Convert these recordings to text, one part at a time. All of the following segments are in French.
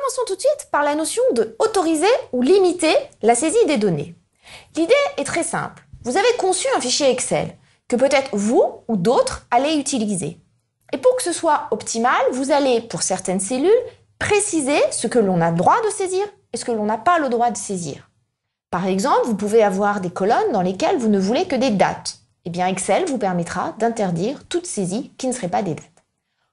Commençons tout de suite par la notion de autoriser ou limiter la saisie des données. L'idée est très simple. Vous avez conçu un fichier Excel que peut-être vous ou d'autres allez utiliser. Et pour que ce soit optimal, vous allez, pour certaines cellules, préciser ce que l'on a le droit de saisir et ce que l'on n'a pas le droit de saisir. Par exemple, vous pouvez avoir des colonnes dans lesquelles vous ne voulez que des dates. Eh bien, Excel vous permettra d'interdire toute saisie qui ne serait pas des dates.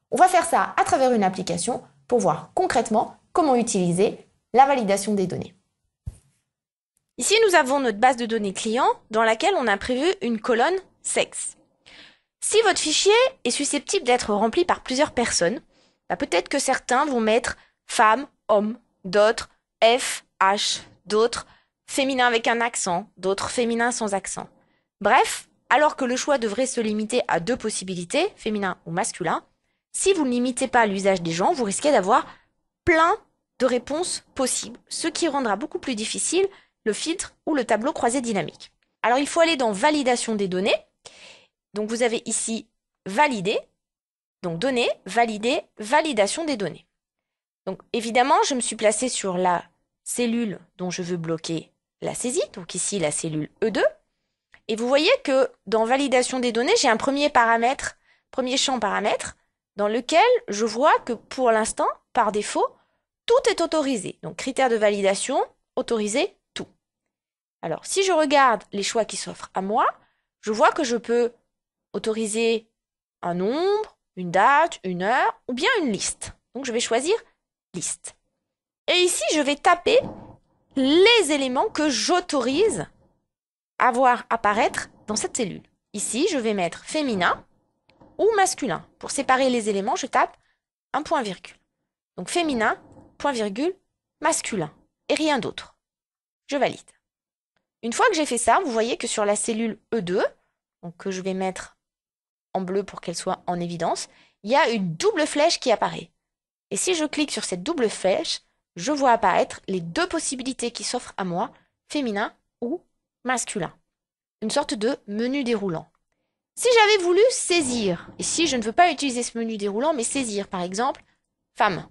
On va faire ça à travers une application pour voir concrètement comment utiliser la validation des données. Ici, nous avons notre base de données client dans laquelle on a prévu une colonne sexe. Si votre fichier est susceptible d'être rempli par plusieurs personnes, peut-être que certains vont mettre femme, homme, d'autres F, H, d'autres féminin avec un accent, d'autres féminin sans accent. Bref, alors que le choix devrait se limiter à 2 possibilités, féminin ou masculin, si vous ne limitez pas l'usage des gens, vous risquez d'avoir plein de réponses possibles, ce qui rendra beaucoup plus difficile le filtre ou le tableau croisé dynamique. Alors il faut aller dans validation des données. Donc vous avez ici valider, donc données, valider, validation des données. Donc évidemment, je me suis placée sur la cellule dont je veux bloquer la saisie, donc ici la cellule E2. Et vous voyez que dans validation des données, j'ai un premier champ paramètre, dans lequel je vois que pour l'instant, par défaut, tout est autorisé. Donc critères de validation, autoriser tout. Alors si je regarde les choix qui s'offrent à moi, je vois que je peux autoriser un nombre, une date, une heure ou bien une liste. Donc je vais choisir liste. Et ici, je vais taper les éléments que j'autorise à voir apparaître dans cette cellule. Ici, je vais mettre féminin ou masculin. Pour séparer les éléments, je tape un point virgule. Donc féminin, point virgule, masculin et rien d'autre. Je valide. Une fois que j'ai fait ça, vous voyez que sur la cellule E2, donc que je vais mettre en bleu pour qu'elle soit en évidence, il y a une double flèche qui apparaît. Et si je clique sur cette double flèche, je vois apparaître les 2 possibilités qui s'offrent à moi, féminin ou masculin. Une sorte de menu déroulant. Si j'avais voulu saisir, et si je ne veux pas utiliser ce menu déroulant, mais saisir par exemple, femme,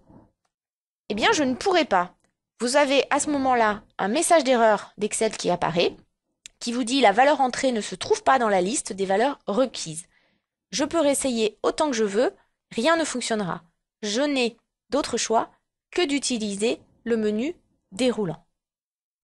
eh bien je ne pourrais pas. Vous avez à ce moment-là un message d'erreur d'Excel qui apparaît, qui vous dit la valeur entrée ne se trouve pas dans la liste des valeurs requises. Je peux réessayer autant que je veux, rien ne fonctionnera. Je n'ai d'autre choix que d'utiliser le menu déroulant.